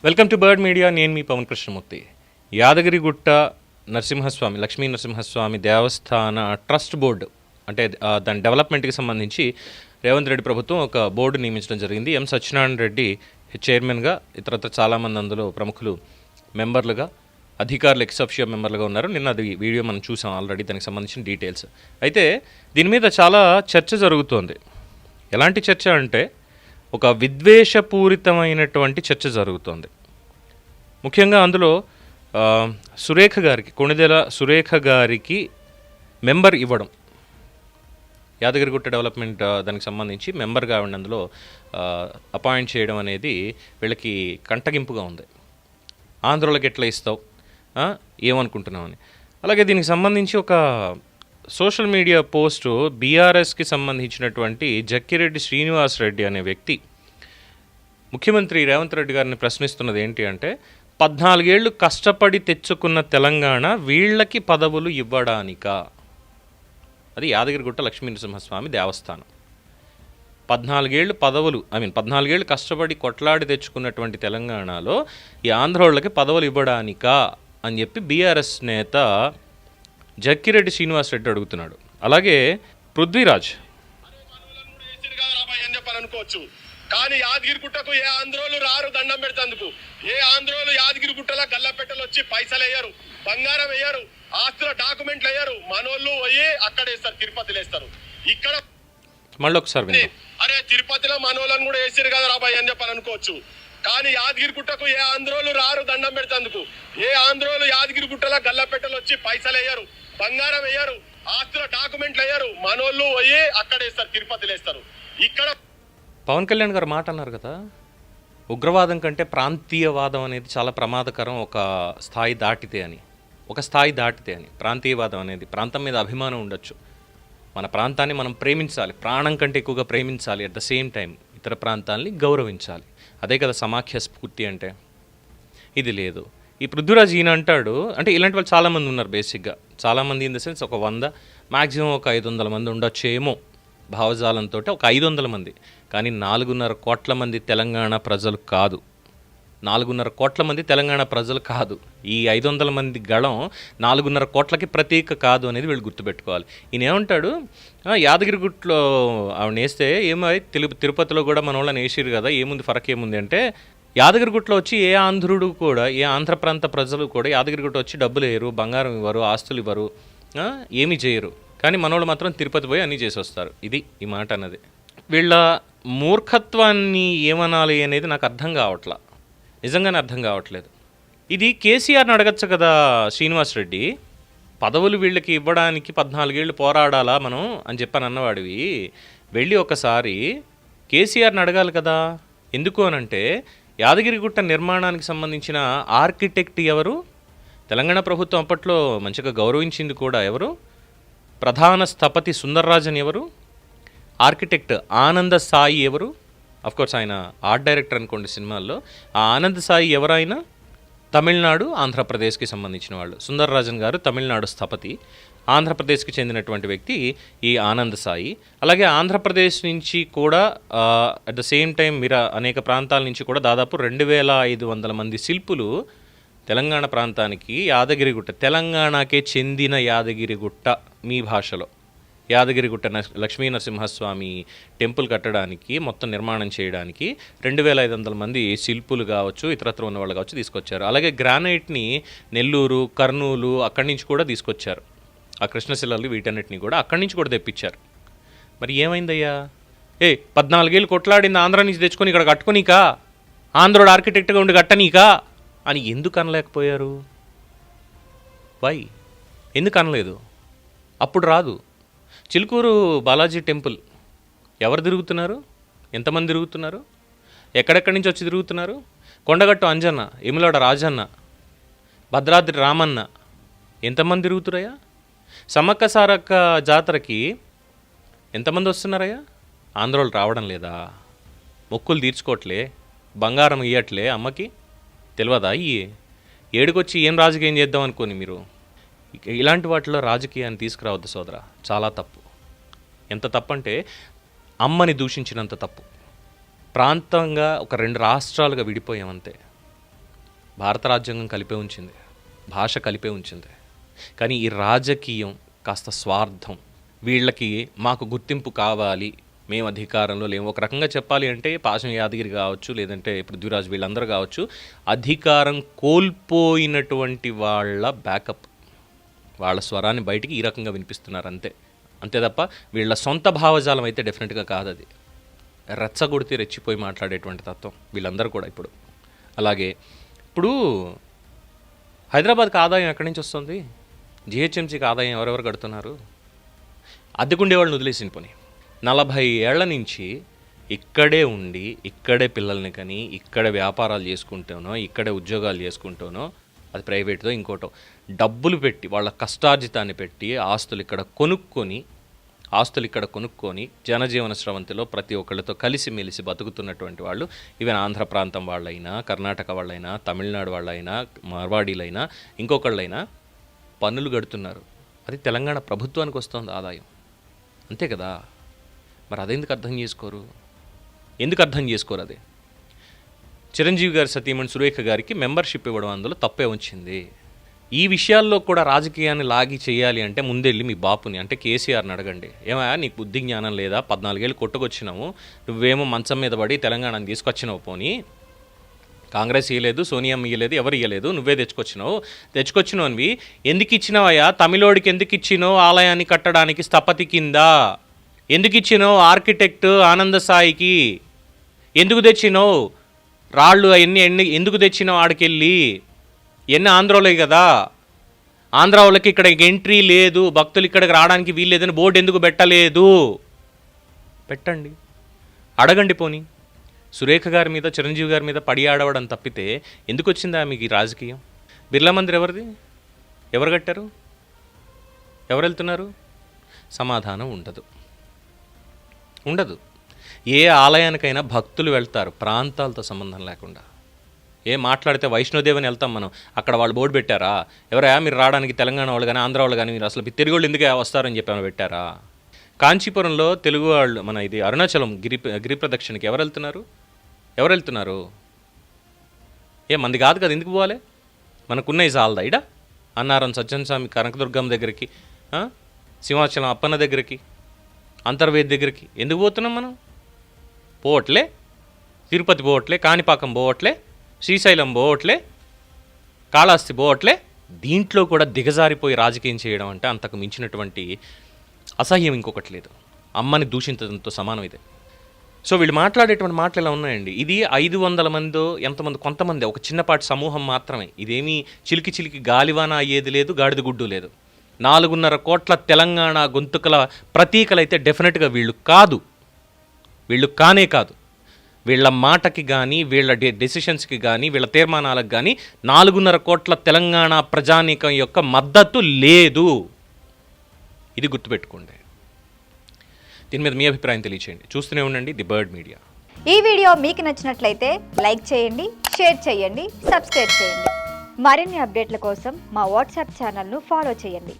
Welcome to bird media. నేను మీ పవన్ కృష్ణమూర్తి. యాదగిరిగుట్ట నరసింహస్వామి, లక్ష్మీ నరసింహస్వామి దేవస్థాన trust board అంటే దాని డెవలప్మెంట్కి సంబంధించి రేవంత్ రెడ్డి ప్రభుత్వం ఒక బోర్డు నియమించడం జరిగింది. ఎం సత్యనారాయణ రెడ్డి చైర్మన్గా, ఇతరత్ర చాలామంది అందులో ప్రముఖులు మెంబర్లుగా, అధికారులు ఎక్సఫిషియో మెంబర్లుగా ఉన్నారు. నిన్న అది వీడియో మనం చూసాం ఆల్రెడీ, దానికి సంబంధించిన డీటెయిల్స్. అయితే దీని మీద చాలా చర్చ జరుగుతోంది. ఎలాంటి చర్చ అంటే ఒక విద్వేషపూరితమైనటువంటి చర్చ జరుగుతోంది. ముఖ్యంగా అందులో సురేఖ గారికి, కొణిదెల సురేఖ గారికి మెంబర్ ఇవ్వడం, యాదగిరిగుట్ట డెవలప్మెంట్ దానికి సంబంధించి మెంబర్గా అందులో అపాయింట్ చేయడం అనేది వీళ్ళకి కంటగింపుగా ఉంది. ఆంధ్రోళ్ళకి ఎట్లా ఇస్తావు, ఏమనుకుంటున్నామని. అలాగే దీనికి సంబంధించి ఒక సోషల్ మీడియా పోస్టు బీఆర్ఎస్కి సంబంధించినటువంటి జక్కిరెడ్డి శ్రీనివాస్ రెడ్డి అనే వ్యక్తి ముఖ్యమంత్రి రేవంత్ రెడ్డి గారిని ప్రశ్నిస్తున్నది ఏంటి అంటే, 14 ఏళ్ళు కష్టపడి తెచ్చుకున్న తెలంగాణ వీళ్ళకి పదవులు ఇవ్వడానికా? అది యాదగిరిగుట్ట లక్ష్మీ నరసింహస్వామి దేవస్థానం. 14 ఏళ్ళు పదవులు, 14 ఏళ్ళు కష్టపడి కొట్లాడి తెచ్చుకున్నటువంటి తెలంగాణలో ఈ ఆంధ్రోళ్ళకి పదవులు ఇవ్వడానికా అని చెప్పి బీఆర్ఎస్ నేత జక్కిరెడ్డి శ్రీనివాస్ రెడ్డి అడుగుతున్నాడు. అలాగే పృథ్వీరాజ్, అనుకోవచ్చు కానీ యాదగిరిగుట్టకు ఏ ఆంధ్రోలు రారు దండం పెడతందుకు. ఏ ఆంధ్రోలు యాదగిరిగుట్టలో గల్లపెట్టలు వచ్చి పైసలు వేయరు, బంగారం వేయరు, ఆస్తుల డాక్యుమెంట్లు వేయరు. మనోళ్ళు పోయి అక్కడ వేస్తారు, తిరుపతిలో వేస్తారు. ఇక్కడ మళ్ళీ ఒకసారి అరే తిరుపతిలో మనోళ్ళని కూడా వేసారు కదా రాబాయ్ అని చెప్పని అనుకోవచ్చు. కానీ యాదగిరిగుట్టకు ఏ ఆంధ్రోలు రారు దండం పెడతందుకు. ఏ ఆంధ్రోలు యాదగిరిగుట్టలో గల్లపెట్టలు వచ్చి పైసలు వేయరు, బంగారం వేయరు, ఆస్తుల డాక్యుమెంట్లు వేయరు. మనోళ్ళు పోయి అక్కడ వేస్తారు, తిరుపతిలో వేస్తారు. ఇక్కడ పవన్ కళ్యాణ్ గారు మాట అన్నారు కదా, ఉగ్రవాదం కంటే ప్రాంతీయవాదం అనేది చాలా ప్రమాదకరం ఒక స్థాయి దాటితే అని. ప్రాంతీయవాదం అనేది, ప్రాంతం మీద అభిమానం ఉండొచ్చు, మన ప్రాంతాన్ని మనం ప్రేమించాలి, ప్రాణం కంటే ఎక్కువగా ప్రేమించాలి, అట్ ద సేమ్ టైం ఇతర ప్రాంతాలని గౌరవించాలి. అదే కదా సమాఖ్య స్ఫూర్తి అంటే. ఇది లేదు. ఈ పృథ్వీరాజ్ ఈయన అంటాడు, అంటే ఇలాంటి వాళ్ళు చాలామంది ఉన్నారు. బేసిక్గా చాలామంది ఇన్ ద సెన్స్ ఒక 100, మ్యాక్సిమం ఒక 500 మంది ఉండొచ్చేమో భావజాలంతో, ఒక 500 మంది. కానీ 4.5 కోట్ల మంది తెలంగాణ ప్రజలు కాదు. 4.5 కోట్ల మంది తెలంగాణ ప్రజలు కాదు. ఈ 500 మంది గళం 4.5 కోట్లకి ప్రతీక కాదు అనేది వీళ్ళు గుర్తుపెట్టుకోవాలి. ఈయన ఏమంటాడు, యాదగిరిగుట్టలో ఆవిడ వేస్తే ఏమో తిరుపతిలో కూడా మన వాళ్ళని వేసిరు కదా, ఏముంది ఫరక్ ఏముంది అంటే, యాదగిరిగుట్టలో వచ్చి ఏ ఆంధ్రుడు కూడా, ఏ ఆంధ్ర ప్రాంత ప్రజలు కూడా యాదగిరిగుట్ట వచ్చి డబ్బులు వేయరు, బంగారం ఇవ్వరు, ఆస్తులు ఇవ్వరు, ఏమీ చేయరు. కానీ మనోళ్ళు మాత్రం తిరుపతి పోయి అన్నీ చేసి వస్తారు. ఇది ఈ మాట అన్నది. వీళ్ళ మూర్ఖత్వాన్ని ఏమనాలి అనేది నాకు అర్థం కావట్లా, నిజంగానే అర్థం కావట్లేదు. ఇది కేసీఆర్ని అడగచ్చు కదా శ్రీనివాస్ రెడ్డి, పదవులు వీళ్ళకి ఇవ్వడానికి 14 ఏళ్ళు పోరాడాలా మనం అని చెప్పని అన్నవాడివి, వెళ్ళి ఒకసారి కేసీఆర్ని అడగాలి కదా. ఎందుకు అనంటే, యాదగిరిగుట్ట నిర్మాణానికి సంబంధించిన ఆర్కిటెక్ట్ ఎవరు? తెలంగాణ ప్రభుత్వం అప్పట్లో మంచిగా గౌరవించింది కూడా ఎవరు? ప్రధాన స్థపతి సుందర్రాజన్ ఎవరు? ఆర్కిటెక్ట్ ఆనంద సాయి ఎవరు? అఫ్కోర్స్ ఆయన ఆర్ట్ డైరెక్టర్ అనుకోండి సినిమాల్లో. ఆ ఆనంద సాయి ఎవరైనా తమిళనాడు, ఆంధ్రప్రదేశ్కి సంబంధించిన వాళ్ళు. సుందర్రాజన్ గారు తమిళనాడు స్థపతి, ఆంధ్రప్రదేశ్కి చెందినటువంటి వ్యక్తి ఈ ఆనంద్ సాయి. అలాగే ఆంధ్రప్రదేశ్ నుంచి కూడా అట్ ద సేమ్ టైం అనేక ప్రాంతాల నుంచి కూడా దాదాపు 2500 మంది శిల్పులు తెలంగాణ ప్రాంతానికి, యాదగిరిగుట్ట, తెలంగాణకే చెందిన యాదగిరిగుట్ట మీ భాషలో, యాదగిరిగుట్ట లక్ష్మీ నరసింహస్వామి టెంపుల్ కట్టడానికి, మొత్తం నిర్మాణం చేయడానికి 2500 మంది శిల్పులు కావచ్చు, ఇతరత్ర ఉన్న వాళ్ళు కావచ్చు తీసుకొచ్చారు. అలాగే గ్రానైట్ని నెల్లూరు, కర్నూలు అక్కడి నుంచి కూడా తీసుకొచ్చారు. ఆ కృష్ణశిలలు వీటన్నిటిని కూడా అక్కడి నుంచి కూడా తెప్పించారు. మరి ఏమైందయ్యా? 14 ఏళ్ళు కొట్లాడింది ఆంధ్ర నుంచి తెచ్చుకొని ఇక్కడ కట్టుకునికా, ఆంధ్రోడు ఆర్కిటెక్ట్గా ఉండి కట్టనీకా అని ఎందుకు అనలేకపోయారు? వై? ఎందుకు అనలేదు? అప్పుడు రాదు. చిలుకూరు బాలాజీ టెంపుల్ ఎవరు తిరుగుతున్నారు? ఎంతమంది తిరుగుతున్నారు? ఎక్కడెక్కడి నుంచి వచ్చి తిరుగుతున్నారు? కొండగట్టు అంజన్న, ఎములాడ రాజన్న, భద్రాద్రి రామన్న ఎంతమంది తిరుగుతురయ్యా? సమ్మక్క సారక్క జాతరకి ఎంతమంది వస్తున్నారయ్యా? ఆంధ్రోళ్ళు రావడం లేదా? మొక్కులు తీర్చుకోవట్లే, బంగారం ఇయ్యట్లే అమ్మకి, తెలియదా? ఏడుకొచ్చి ఏం రాజకీయం చేద్దాం అనుకోని మీరు. ఇలాంటి వాటిలో రాజకీయాన్ని తీసుకురావద్దు సోదరా, చాలా తప్పు. ఎంత తప్పు అంటే అమ్మని దూషించినంత తప్పు. ప్రాంతంగా ఒక 2 రాష్ట్రాలుగా విడిపోయామంతే. భారత రాజ్యాంగం కలిపే ఉంచింది, భాష కలిపే ఉంచింది. కానీ ఈ రాజకీయం కాస్త స్వార్థం, వీళ్ళకి మాకు గుర్తింపు కావాలి, మేము అధికారంలో లేము. ఒక రకంగా చెప్పాలి అంటే పాశం యాదగిరి కావచ్చు, లేదంటే పృథ్వీరాజ్, వీళ్ళందరూ కావచ్చు, అధికారం కోల్పోయినటువంటి వాళ్ళ బ్యాకప్, వాళ్ళ స్వరాన్ని బయటికి ఈ రకంగా వినిపిస్తున్నారు అంతే తప్ప వీళ్ళ సొంత భావజాలం అయితే డెఫినెట్గా కాదు. అది రెచ్చగొడితే రెచ్చిపోయి మాట్లాడేటువంటి తత్వం వీళ్ళందరూ కూడా. ఇప్పుడు అలాగే ఇప్పుడు హైదరాబాద్కి ఆదాయం ఎక్కడి నుంచి వస్తుంది? జిహెచ్ఎంసీకి ఆదాయం ఎవరెవరు కడుతున్నారు? అద్దెకుండే వాళ్ళని వదిలేసిన పోనీ 40 ఏళ్ల నుంచి ఇక్కడే ఉండి, ఇక్కడే పిల్లల్ని కని, ఇక్కడే వ్యాపారాలు చేసుకుంటానో, ఇక్కడే ఉద్యోగాలు చేసుకుంటానో, అది ప్రైవేట్తో ఇంకోటో, డబ్బులు పెట్టి వాళ్ళ కష్టార్జితాన్ని పెట్టి ఆస్తులు ఇక్కడ కొనుక్కొని జనజీవన స్రవంతిలో ప్రతి ఒక్కళ్ళతో కలిసిమెలిసి బతుకుతున్నటువంటి వాళ్ళు, ఈవెన్ ఆంధ్ర ప్రాంతం వాళ్ళైనా, కర్ణాటక వాళ్ళైనా, తమిళనాడు వాళ్ళైనా, మార్వాడీలైనా, ఇంకొకళ్ళైనా పన్నులు కడుతున్నారు. అది తెలంగాణ ప్రభుత్వానికి వస్తుంది ఆదాయం, అంతే కదా. మరి అదెందుకు అర్థం చేసుకోరు? అది చిరంజీవి గారి సతీమణి సురేఖ గారికి మెంబర్షిప్ ఇవ్వడం అందులో తప్పే వచ్చింది. ఈ విషయాల్లో కూడా రాజకీయాన్ని లాగి చేయాలి అంటే ముందెళ్ళి మీ బాపుని, అంటే కేసీఆర్ని అడగండి. ఏమయ్యా నీకు బుద్ధి జ్ఞానం లేదా? 14 ఏళ్ళు కొట్టుకొచ్చినావు, నువ్వేమో మంచం మీద పడి తెలంగాణని తీసుకొచ్చినావు. పోనీ కాంగ్రెస్ ఇవ్వలేదు, సోనియా ఇవ్వలేదు, ఎవరు ఇవ్వలేదు, నువ్వే తెచ్చుకొచ్చినవి ఎందుకు ఇచ్చినావయ్యా? తమిళోడికి ఎందుకు ఇచ్చినావు? ఆలయాన్ని కట్టడానికి స్థపతి కింద ఎందుకు ఇచ్చినావు? ఆర్కిటెక్ట్ ఆనంద సాయికి ఎందుకు తెచ్చినావు? రాళ్ళు అవన్నీ ఎందుకు తెచ్చినావు? ఆడికెళ్ళి ఎన్ని ఆంధ్రాలో కదా, ఆంధ్ర వాళ్ళకి ఇక్కడ ఎంట్రీ లేదు, భక్తులు ఇక్కడికి రావడానికి వీల్లేదని బోర్డు ఎందుకు పెట్టలేదు? పెట్టండి, అడగండి. పోనీ సురేఖ గారి మీద, చిరంజీవి గారి మీద పడి ఆడవడం తప్పితే ఎందుకు వచ్చిందా మీకు ఈ రాజకీయం? బిర్లా మందిర్ ఎవరిది? ఎవరు కట్టారు? ఎవరు వెళ్తున్నారు? సమాధానం ఉండదు. ఏ ఆలయానికైనా భక్తులు వెళ్తారు, ప్రాంతాలతో సంబంధం లేకుండా. మాట్లాడితే వైష్ణోదేవిని వెళ్తాం మనం, అక్కడ వాళ్ళు బోర్డు పెట్టారా? ఎవరైనా మీరు రావడానికి తెలంగాణ వాళ్ళు కానీ, ఆంధ్ర వాళ్ళు కానీ, మీరు అసలు తెలుగు వాళ్ళు ఎందుకు వస్తారని చెప్పి పెట్టారా? కాంచీపురంలో తెలుగు వాళ్ళు, మన ఇది అరుణాచలం గిరి ప్రదక్షిణకి ఎవరు వెళ్తున్నారు? మంది కాదు కదా, ఎందుకు పోవాలి? మనకున్న ఈ సాల్దా ఇడ అన్నారం సజ్జన స్వామి కనకదుర్గం దగ్గరికి, సింహాచలం అప్పన్న దగ్గరికి, అంతర్వేది దగ్గరికి ఎందుకు పోతున్నాం మనం? పోవట్లే. తిరుపతి పోవట్లే, కాణిపాకం పోవట్లే, శ్రీశైలం పోవట్లే, కాళహస్తి పోవట్లే. దీంట్లో కూడా దిగజారిపోయి రాజకీయం చేయడం అంటే అంతకు మించినటువంటి అసహ్యం ఇంకొకటి లేదు. అమ్మని దూషించడంతో సమానం ఇదే. సో వీళ్ళు మాట్లాడేటువంటి మాటలు ఎలా ఉన్నాయండి? ఇది 500 మందో ఎంతమంది, కొంతమంది, ఒక చిన్నపాటి సమూహం మాత్రమే. ఇదేమీ చిలికి గాలివాన అయ్యేది లేదు, గాడిద గుడ్డు లేదు. 4.5 కోట్ల తెలంగాణ గొంతుకల ప్రతీకలైతే డెఫినెట్గా వీళ్ళు కానే కాదు. వీళ్ళ మాటకి కానీ, వీళ్ళ డెసిషన్స్కి కానీ, వీళ్ళ తీర్మానాలకు కానీ 4.5 కోట్ల తెలంగాణ ప్రజానీకం యొక్క మద్దతు లేదు. ఇది గుర్తుపెట్టుకోండి. దీని మీద మీ అభిప్రాయం తెలియచేయండి. చూస్తూనే ఉండండి ది బర్డ్ మీడియా. ఈ వీడియో మీకు నచ్చినట్లయితే లైక్ చేయండి, షేర్ చేయండి, సబ్స్క్రైబ్ చేయండి. మరిన్ని అప్డేట్ల కోసం మా వాట్సాప్ ఛానల్ను ఫాలో చేయండి.